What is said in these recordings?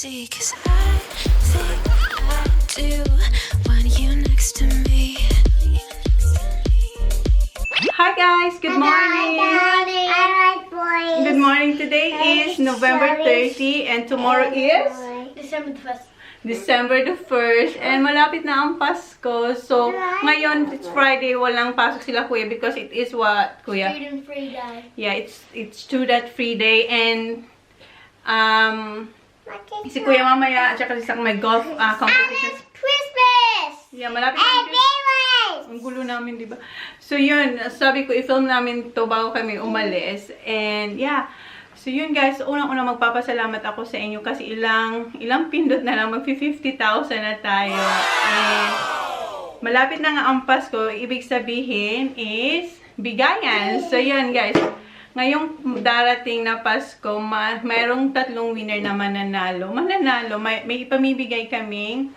see, 'cause I think I do want you next to me. Hi guys! Good morning! Good morning! Today is November 30 and tomorrow is December the 1st. December the 1st and malapit na ang Pasko. So, ngayon, it's Friday, walang pasok sila kuya because it is what, kuya? Student free day. Yeah, it's student free day and si kuya mamaya at saka si Sak may golf competition. Christmas! Yeah, malapit na. Ang gulo namin, di ba? So, yun. Sabi ko, i-film namin to bago kami umalis. And, yeah. So, yun guys. Unang-unang magpapasalamat ako sa inyo kasi ilang pindot na lang. Mag-50,000 na tayo. And, malapit na nga ang Pasko. Ibig sabihin is bigayan. So, yun guys. Ngayong darating na Pasko, mayroong 3 winner na mananalo. May ipamibigay kaming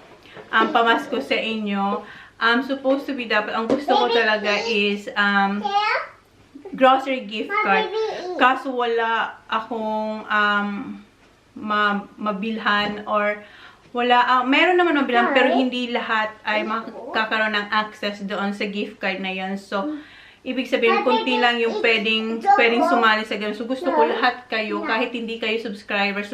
pamasko sa inyo. Supposed to be dapat, ang gusto ko talaga is grocery gift card. Kaso wala akong mabilhan or wala, meron naman mabilhan pero hindi lahat ay makakaroon ng access doon sa gift card na yan. So, ibig sabihin, kunti lang yung pwedeng sumali sa ganun. So, gusto ko lahat kayo, kahit hindi kayo subscribers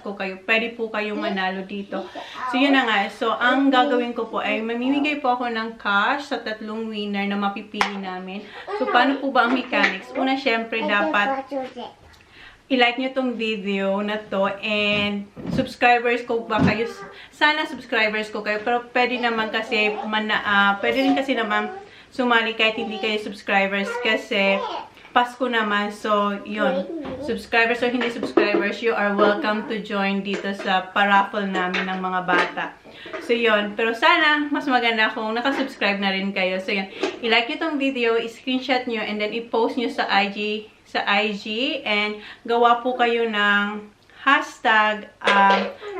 ko kayo, pwede po kayong manalo dito. So, yun na nga. So, ang gagawin ko po ay mamimigay po ako ng cash sa 3 winner na mapipili namin. So, paano po ba ang mechanics? Una, syempre, dapat i-like nyo tong video na to and subscribers ko ba kayo? Sana subscribers ko kayo, pero pwede naman kasi, pwede rin kasi naman sumali kahit hindi kayo subscribers kasi Pasko naman. So, yun. Subscribers or hindi subscribers, you are welcome to join dito sa paraffle namin ng mga bata. So, yun. Pero sana, mas maganda kung nakasubscribe na rin kayo. So, yun. I-like nyo tong video, i-screenshot nyo, and then i-post nyo sa IG, and gawa po kayo ng hashtag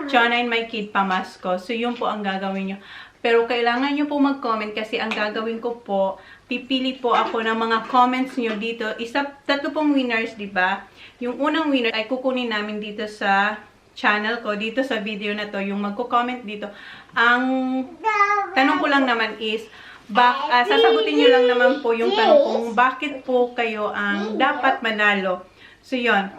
#ChonAandMyKidPamasko. So, yun po ang gagawin nyo. Pero kailangan nyo po mag-comment kasi ang gagawin ko po, pipili po ako ng mga comments nyo dito. 3 pong winners, di ba? Yung unang winner ay kukunin namin dito sa channel ko, dito sa video na to, yung magko-comment dito. Ang tanong ko lang naman is, sasagutin nyo lang naman po yung tanong kung bakit po kayo ang dapat manalo. So, yun.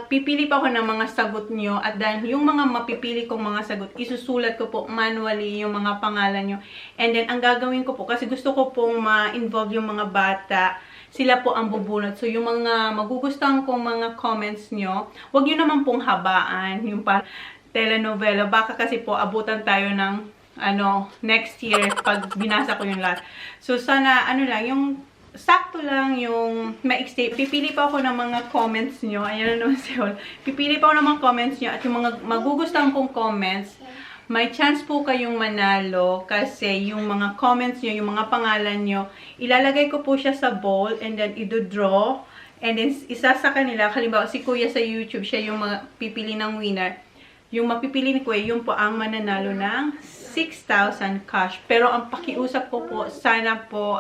Pipili pa ako ng mga sagot nyo at dahil yung mga mapipili kong mga sagot, isusulat ko po manually yung mga pangalan nyo. And then, ang gagawin ko po, kasi gusto ko pong ma-involve yung mga bata, sila po ang bubunot. So, yung mga magugustuhan kong mga comments nyo, wag nyo naman pong habaan, yung telenovela. Baka kasi po, abutan tayo ng next year pag binasa ko yung lahat. So, sana, yung sakto lang yung maiksi. Pipili pa ako ng mga comments nyo. Ayan na naman si Hol. Pipili pa ako ng mga comments nyo at yung mga magugustuhan kong comments, may chance po kayong manalo kasi yung mga comments nyo, yung mga pangalan nyo, ilalagay ko po siya sa bowl and then i-draw and then isa sa kanila, halimbawa si Kuya sa YouTube, siya yung pipili ng winner. Yung mapipili ni Kuya, yung po ang mananalo ng 6,000 cash. Pero ang pakiusap ko po, sana po,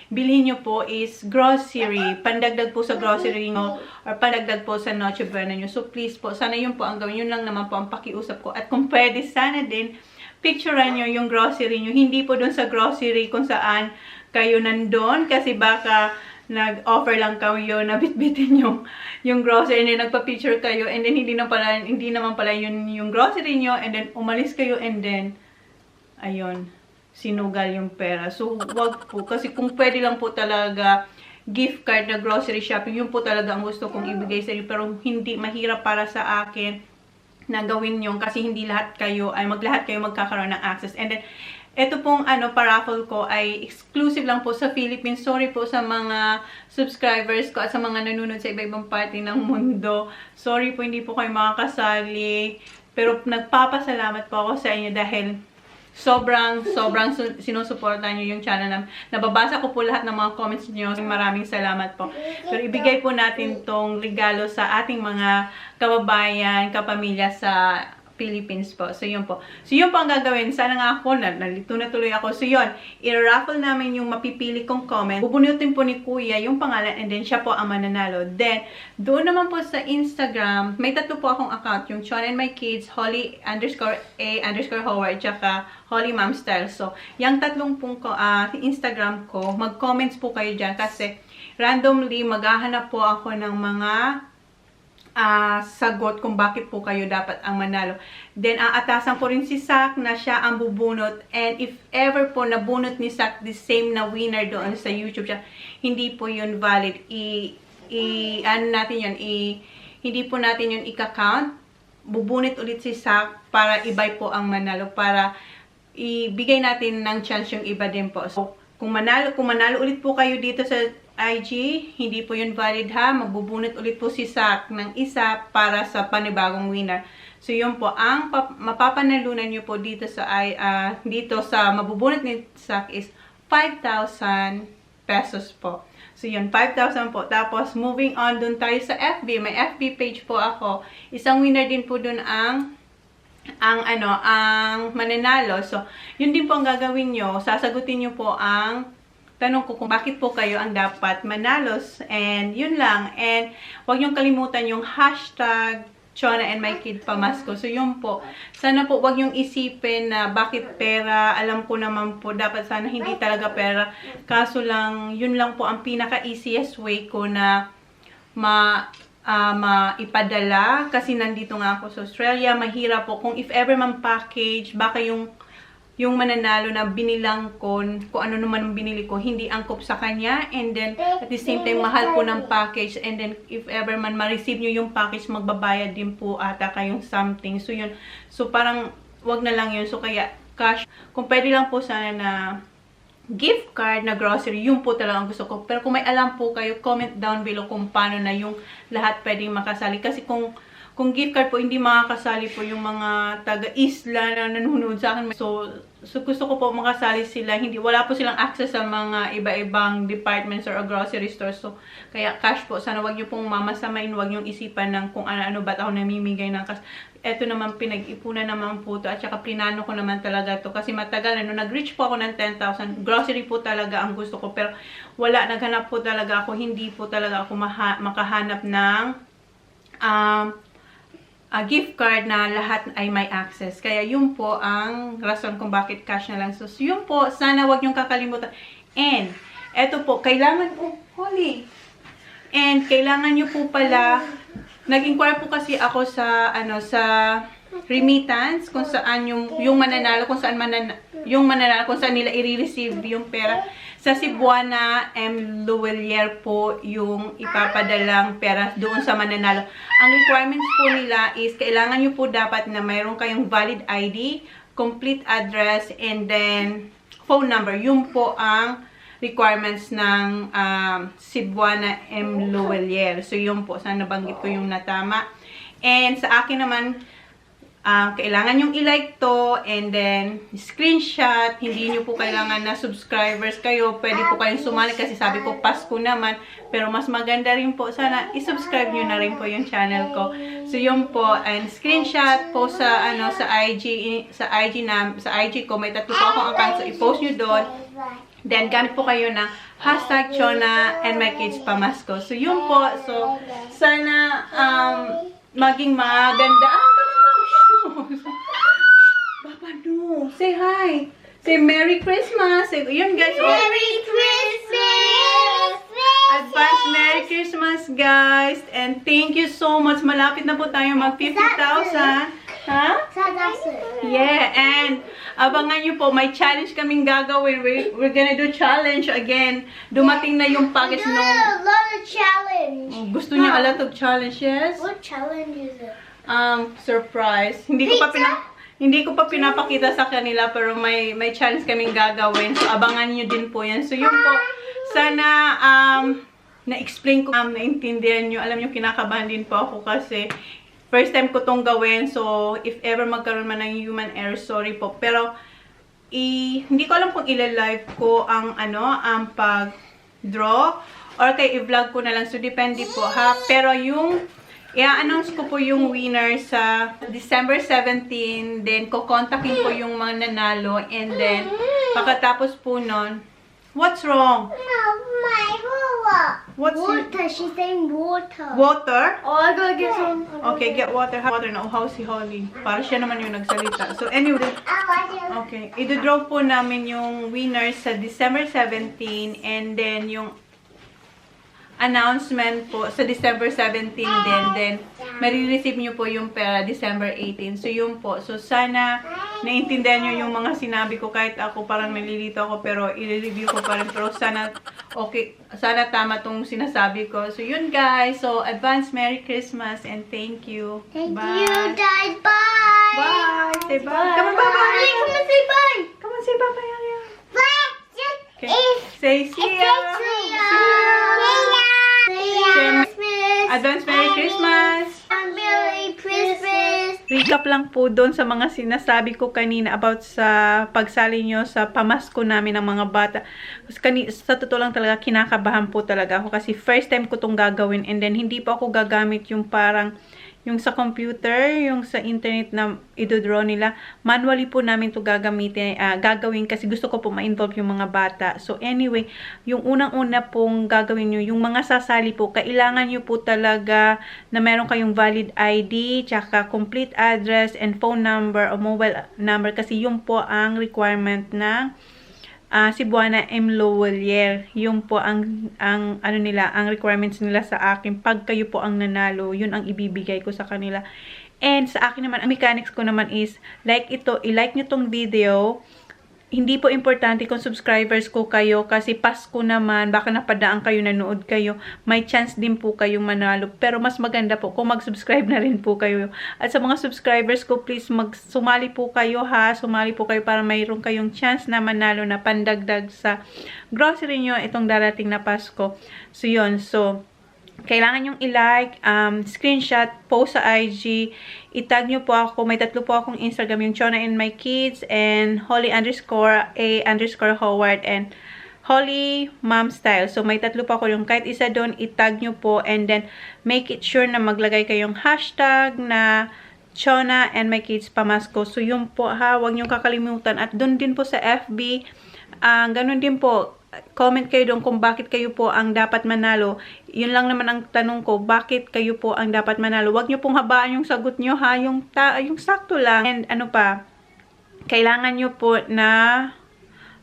bilhin nyo po is grocery. Pandagdag po sa grocery nyo or pandagdag po sa Noche Buena nyo. So please po, sana yun po ang gawin. Yun lang naman po ang pakiusap ko. At kung pwede, sana din, picturean nyo yung grocery nyo. Hindi po dun sa grocery kung saan kayo nandun. Kasi baka nag-offer lang kayo na bitbitin yung grocery and then nagpa-picture kayo and then hindi naman pala yun yung grocery nyo and then umalis kayo and then ayun, sinugal yung pera. So, wag po. Kasi kung pwede lang po talaga gift card na grocery shopping, yun po talaga ang gusto kong ibigay sa inyo. Pero hindi, mahirap para sa akin na gawin yun kasi hindi lahat kayo magkakaroon ng access. And then, ito pong paraffle ko ay exclusive lang po sa Philippines. Sorry po sa mga subscribers ko at sa mga nanonood sa iba-ibang party ng mundo. Sorry po, hindi po kayo makakasali. Pero nagpapasalamat po ako sa inyo dahil sobrang sinusuportahan nyo yung channel namin. Nababasa ko po lahat ng mga comments nyo. Maraming salamat po. Pero ibigay po natin tong regalo sa ating mga kababayan, kapamilya sa Philippines po. So, yun po. So, yun po ang gagawin. Sana nga ako, nalito na tuloy ako. So, yun. I-raffle namin yung mapipili kong comment. Bubunutin po ni Kuya yung pangalan and then siya po ang mananalo. Then, doon naman po sa Instagram, may tatlo po akong account. Yung Chon and My Kids, Holly_A_Howard, tsaka Holly Mom Style. So, yung tatlong pong Instagram ko, mag-comments po kayo dyan kasi randomly, maghahanap po ako ng mga sagot kung bakit po kayo dapat ang manalo. Then, aatasan ko rin si Sak na siya ang bubunot. And if ever po nabunot ni Sak the same na winner doon sa YouTube siya, hindi po yun valid. Hindi po natin yun i-count. Bubunot ulit si Sak para ibay po ang manalo. Para ibigay natin ng chance yung iba din po. So, kung manalo ulit po kayo dito sa IG, hindi po yun valid ha. Magbubunot ulit po si Sak ng isa para sa panibagong winner. So, yun po. Ang mapapanalunan nyo po dito sa mabubunot ni Sak is 5,000 pesos po. So, yun. 5,000 po. Tapos, moving on, dun tayo sa FB. May FB page po ako. Isang winner din po dun ang mananalo. So, yun din po ang gagawin nyo. Sasagutin nyo po ang tanong ko kung bakit po kayo ang dapat manalos. And yun lang. And huwag niyong kalimutan yung hashtag Chona and My Kid Pamasko. So yun po. Sana po huwag niyong isipin na bakit pera. Alam ko naman po dapat sana hindi talaga pera. Kaso lang, yun lang po ang pinaka-easiest way ko na maipadala. Kasi nandito nga ako sa Australia. Mahirap po. Kung if ever man package, baka yung mananalo na binilang ko, kung ano naman ang binili ko, hindi angkop sa kanya. And then, at the same time, mahal po ng package. And then, if ever man ma-receive nyo yung package, magbabayad din po ata kayong something. So, yun. So, parang, wag na lang yun. So, kaya, cash. Kung pwede lang po sana na gift card na grocery, yun po talaga ang gusto ko. Pero kung may alam po kayo, comment down below kung paano na yung lahat pwedeng makasali. Kasi kung gift card po, hindi makakasali po yung mga taga-isla na nanonood sa akin. So gusto ko po makasali sila. Wala po silang access sa mga iba-ibang departments or grocery stores. So, kaya cash po. Sana wag nyo pong mamasamain, wag nyo isipan ng kung ano-ano ba't ako namimigay ng cash. Eto naman, pinag-ipunan naman po to at saka plinano ko naman talaga to kasi matagal na. Nag-reach po ako ng 10,000. Grocery po talaga ang gusto ko. Pero wala, naghanap po talaga ako. Hindi po talaga ako makahanap ng gift card na lahat ay may access. Kaya yun po ang rason kung bakit cash na lang. So, yun po. Sana wag niyong kakalimutan. And, eto po, kailangan po, Holly. And, kailangan niyo po pala, nag-inquire po kasi ako sa remittance, kung saan yung mananalo, kung saan nila i-receive yung pera. Sa Cebuana M. Luwelier po yung ipapadalang pera doon sa mananalo. Ang requirements po nila is kailangan nyo po dapat na mayroon kayong valid ID, complete address, and then phone number. Yun po ang requirements ng Cebuana M. Luwelier. So yun po, sana nabanggit ko yung natama. And sa akin naman, kailangan yung i-like to and then screenshot. Hindi nyo po kailangan na subscribers kayo. Pwede po kayong sumali kasi sabi ko Pasko naman. Pero mas maganda rin po. Sana i-subscribe nyo na rin po yung channel ko. So yun po. And screenshot po sa IG ko. May tatlo po akong account. So i-post nyo doon. Then gamit po kayo ng hashtag Chona and My Kids Pamasko. So yun po. So sana maging maganda. Papa, no. Say hi. Say Merry Christmas. Say, yun guys. Merry Christmas! Advance Merry Christmas, guys. And thank you so much. Malapit na po tayo mag 50,000. Ha? Yeah. And abangan nyo po. May challenge kaming gagawin. We're gonna do challenge again. Dumating na yung package nung... A lot of challenge. Gusto niya a lot of challenge, yes? What challenge is it? Surprise. Hindi ko pa pinapakita sa kanila pero may challenge kaming gagawin. So abangan niyo din po 'yan. So yun po. Sana na-explain ko, naintindihan niyo. Alam niyo kinakabahan din po ako kasi first time ko tong gawin. So if ever magkaroon man ng human error, sorry po. Pero hindi ko alam kung ila-live ko ang pag-draw or kay i-vlog ko na lang. So depende po ha. Pero yung I-announce ko po yung winner sa December 17. Then, kukontakin ko yung mga nanalo. And then, pagkatapos po nun, what's wrong? No, my water. What's Water. She's saying water. Water? Oh, I gotta get some. Okay, get water. Water na uhaw si Holly. Para siya naman yung nagsalita. So, anyway. I like it. Okay. I-draw po namin yung winner sa December 17. And then, yung announcement po sa December 17 din. Then, marireceive nyo po yung pera December 18. So, yun po. So, sana naintindihan nyo yung mga sinabi ko. Kahit ako parang nalilito ako, pero i-review ko pa rin. Pero sana, okay, sana tama tong sinasabi ko. So, yun guys. So, advance Merry Christmas and thank you. Thank Bye. you, Dad. Bye. Bye. Say bye. Come on, bye. Bye. Come on, say bye. Come on, say bye. Bye. Bye. Okay. If Say see ya. See ya. Advance Merry Christmas. Merry Christmas. Recap lang po doon sa mga sinasabi ko kanina about sa pagsali nyo sa pamasko namin ng mga bata. Kasi sa totoo lang talaga, kinakabahan po talaga ako kasi first time ko itong gagawin and then hindi pa ako gagamit yung parang yung sa computer, yung sa internet na idodraw nila. Manually po namin ito gagawin kasi gusto ko po ma-involve yung mga bata. So anyway, yung unang-una pong gagawin nyo, yung mga sasali po, kailangan nyo po talaga na meron kayong valid ID, tsaka complete address and phone number o mobile number kasi yun po ang requirement ng Cebuana M. Lowellier. Yun po ang ano nila, ang requirements nila sa akin. Pag kayo po ang nanalo, yun ang ibibigay ko sa kanila. And sa akin naman, ang mechanics ko naman is, like ito, i-like nyo tong video. Hindi po importante kung subscribers ko kayo kasi Pasko naman, baka napadaan kayo, nanood kayo, may chance din po kayong manalo. Pero mas maganda po kung mag-subscribe na rin po kayo. At sa mga subscribers ko, please sumali po kayo ha. Sumali po kayo para mayroon kayong chance na manalo na pandagdag sa grocery nyo itong darating na Pasko. So yun, so kailangan yung i-like, screenshot, post sa IG, itag nyo po ako. May 3 po akong Instagram, yung Chona and My Kids, and Holly_A_Howard, and Holly Mom Style. So, may 3 po ako yung kahit isa doon, itag nyo po, and then, make it sure na maglagay kayong hashtag na Chona and My Kids Pamasko. So, yun po ha, huwag nyo kakalimutan. At doon din po sa FB, ganun din po, comment kayo doon kung bakit kayo po ang dapat manalo. Yun lang naman ang tanong ko, bakit kayo po ang dapat manalo. Huwag nyo pong habaan yung sagot nyo ha, yung sakto lang. And ano pa, kailangan nyo po na,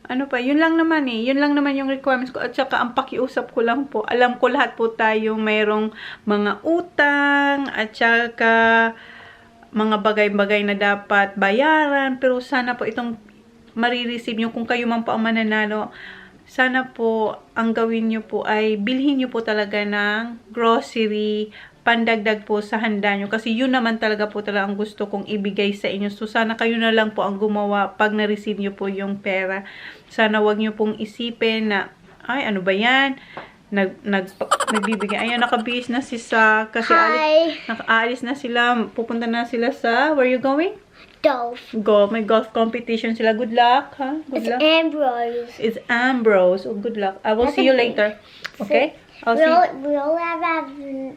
ano pa, yun lang naman yun lang naman yung requirements ko. At saka ang pakiusap ko lang po, alam ko lahat po tayong mayroong mga utang, at saka mga bagay-bagay na dapat bayaran. Pero sana po itong marireceive nyo, kung kayo man po ang mananalo, sana po, ang gawin nyo po ay bilhin nyo po talaga ng grocery, pandagdag po sa handa nyo. Kasi yun naman talaga po talaga ang gusto kong ibigay sa inyo. So, sana kayo na lang po ang gumawa pag na-receive nyo po yung pera. Sana wag nyo pong isipin na, ay, ano ba yan? Nagbibigay. Ayan, nakabihis na si Sa. Kasi aalis na sila. Pupunta na sila sa, where you going? May golf competition sila. Good luck, ha? Good luck. Ambrose. It's Ambrose. Oh, good luck. I will see you later. Okay? I'll see you. We'll have 9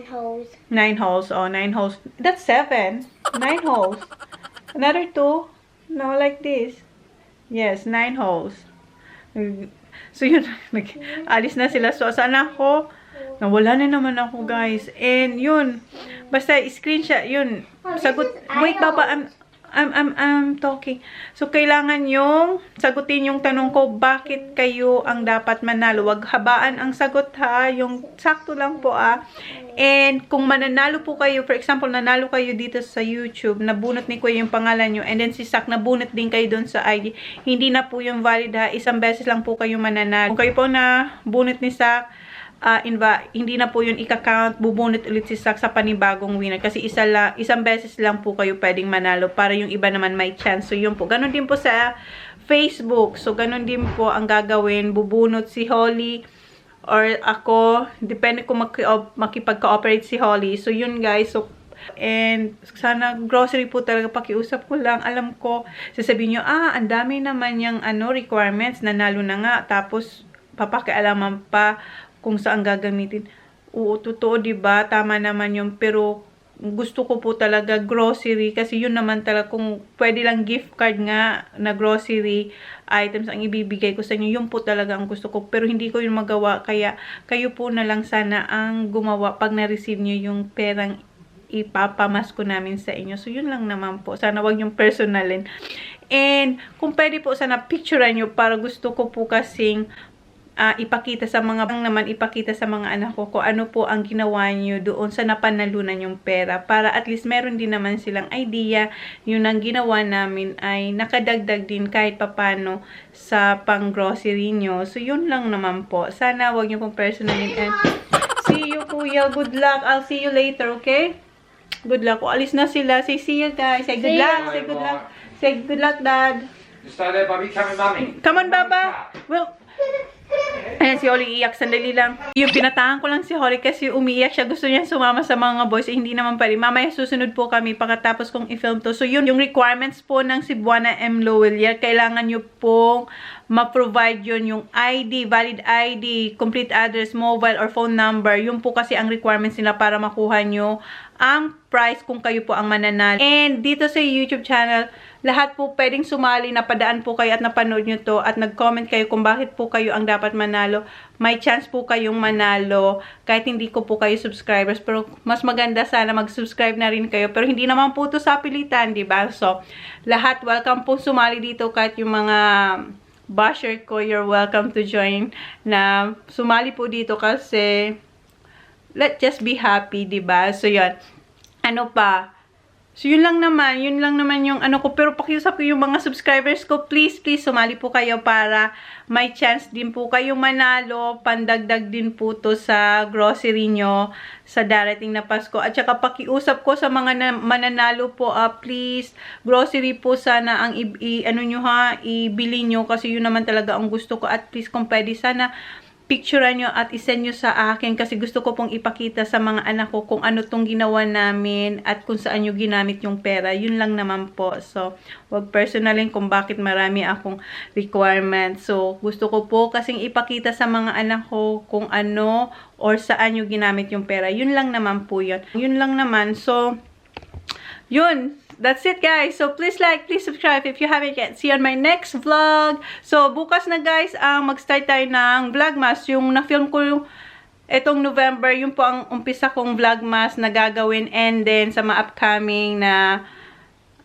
holes. 9 holes. Oh, 9 holes. That's 7. 9 holes. Another 2. No, like this. Yes, 9 holes. So, yun. Alis na sila. So, saan ako? Nawala na naman ako, guys. And, yun. Basta, screenshot, yun. Sagot. Wait, Baba. I'm talking. So, kailangan yung sagutin yung tanong ko, bakit kayo ang dapat manalo? Wag habaan ang sagot, ha? Yung sakto lang po, And, kung mananalo po kayo, for example, nanalo kayo dito sa YouTube, nabunot ni Kuya yung pangalan nyo, and then si Sak, nabunot din kayo doon sa ID, hindi na po yung valid, ha? Isang beses lang po kayo mananalo. Kung kayo po na bunot ni Sak, hindi na po yun ika-count, bubunot ulit si Sak sa panibagong winner. Kasi isang beses lang po kayo pwedeng manalo para yung iba naman may chance. So, yun po. Ganon din po sa Facebook. So, ganon din po ang gagawin. Bubunot si Holly or ako. Depende kung makipag-cooperate si Holly. So, yun guys. So, and sana grocery po talaga, pakiusap ko lang. Alam ko, sasabihin nyo, ang dami naman yung requirements. Nanalo na nga. Tapos, papakialaman pa. kung saan gagamitin. Oo, totoo, diba? Tama naman yun. Pero, gusto ko po talaga grocery kasi yun naman talaga kung pwede lang gift card nga na grocery items ang ibibigay ko sa inyo, yun po talaga ang gusto ko, pero hindi ko yun magawa, kaya kayo po na lang sana ang gumawa pag na-receive nyo yung perang ipapamas ko namin sa inyo. So yun lang naman po, sana wag yung personalin, and kung pwede po sana picturean nyo, para gusto ko po kasing ipakita sa mga anak ko kung ano po ang ginawa nyo doon sa napanalunan yung pera, para at least meron din naman silang idea yun ang ginawa namin ay nakadagdag din kahit papano sa pang grocery nyo. So yun lang naman po, sana wag nyo pong personalin, and see you kuya, good luck, I'll see you later, okay? Good luck. Alis na sila, say see you guys, say good luck, say good luck, say good luck dad. Just stay there, Bobby. Come with Mummy. Come on, Baba. Well, ayan, si Holly iyak. Sandali lang. Yung pinatahan ko lang si Holly kasi umiiyak siya. Gusto niya sumama sa mga boys. Hindi naman pwede. Mamaya susunod po kami pagkatapos kong i-film to. So, yun, yung requirements po ng Cebuana M. Loelia. Kailangan nyo pong ma-provide yun yung ID, valid ID, complete address, mobile, or phone number. Yun po kasi ang requirements nila para makuha nyo ang prize kung kayo po ang mananalo. And dito sa YouTube channel, lahat po pwedeng sumali, napadaan po kayo at napanood nyo to at nag-comment kayo kung bakit po kayo ang dapat manalo. May chance po kayong manalo kahit hindi ko po kayo subscribers, pero mas maganda sana mag-subscribe na rin kayo, pero hindi naman po to sa pilitan, diba? So, lahat welcome po sumali dito, kahit yung mga basher ko, you're welcome to join na sumali po dito kasi let's just be happy, diba? So, yun. Ano pa? So, yun lang naman yung ano ko. Pero pakiusap ko yung mga subscribers ko, please, sumali po kayo para may chance din po kayong manalo. Pandagdag din po to sa grocery nyo sa darating na Pasko. At saka pakiusap ko sa mga mananalo po, please, grocery po sana ang ibili nyo kasi yun naman talaga ang gusto ko. At please, kung pwede sana, picturean nyo at isend nyo sa akin kasi gusto ko pong ipakita sa mga anak ko kung ano tong ginawa namin at kung saan nyo ginamit yung pera. Yun lang naman po. So, wag personalin kung bakit marami akong requirements. So, gusto ko po kasing ipakita sa mga anak ko kung ano or saan nyo ginamit yung pera. Yun lang naman po yun. Yun lang naman. So, yun. That's it, guys. So, please like, please subscribe if you haven't yet. See you on my next vlog. So, bukas na, guys, mag-start tayo ng Vlogmas. Yung na-film ko itong November, yun po ang umpisa kong Vlogmas na gagawin. And then, sa mga upcoming na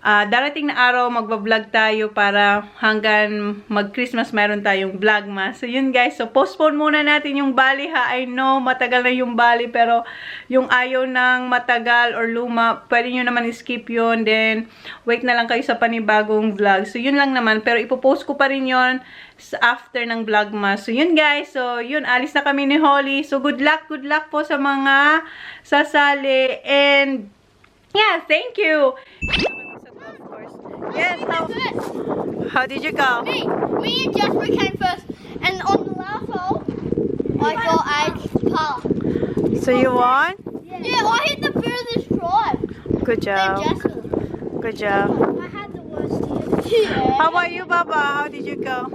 darating na araw, magbablog tayo para hanggang mag-Christmas meron tayong Vlogmas. So, yun, guys. So, postpone muna natin yung Bali, ha. I know, matagal na yung Bali, pero yung ayaw ng matagal or luma, pwede nyo naman skip yun. Then, wait na lang kayo sa panibagong vlog. So, yun lang naman. Pero, ipopost ko pa rin yun after ng Vlogmas. So, yun, guys. So, yun, alis na kami ni Holly. So, good luck po sa mga sasali. And, yeah, thank you. Yes, how did you go? Me and Jasper came first, and on the last hole, I got a par. So you won? Yeah, I hit the furthest drive. Good Then job. Jasper. Good job. I had the worst hit. Yeah. How about you, Baba? How did you go?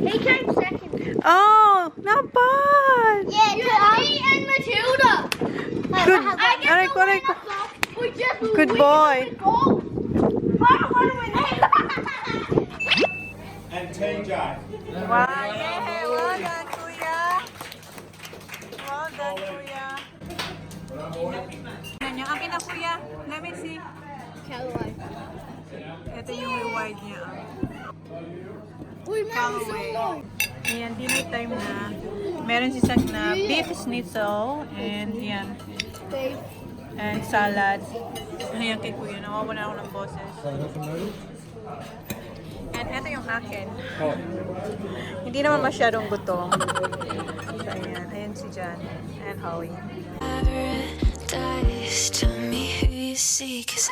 He came second. Oh, not bad. Yeah, me and Matilda. Good. Alright. Good boy. And TJ. Wow, yeah, well done, Kuya. Well done, Kuya. Akin na, Kuya. Let me see. Ito yung reward niya. Uy, Callaway. Ayan, dinner time na. Meron si Sak na beef schnitzel and yan. And salad. Ayan kay Kuya. Nawawala ako ng boses. And ito yung akin. Hindi naman masyadong gutom. So, ayan. Ayan si Jan and Holly. Paradise, tell me who you see, 'cause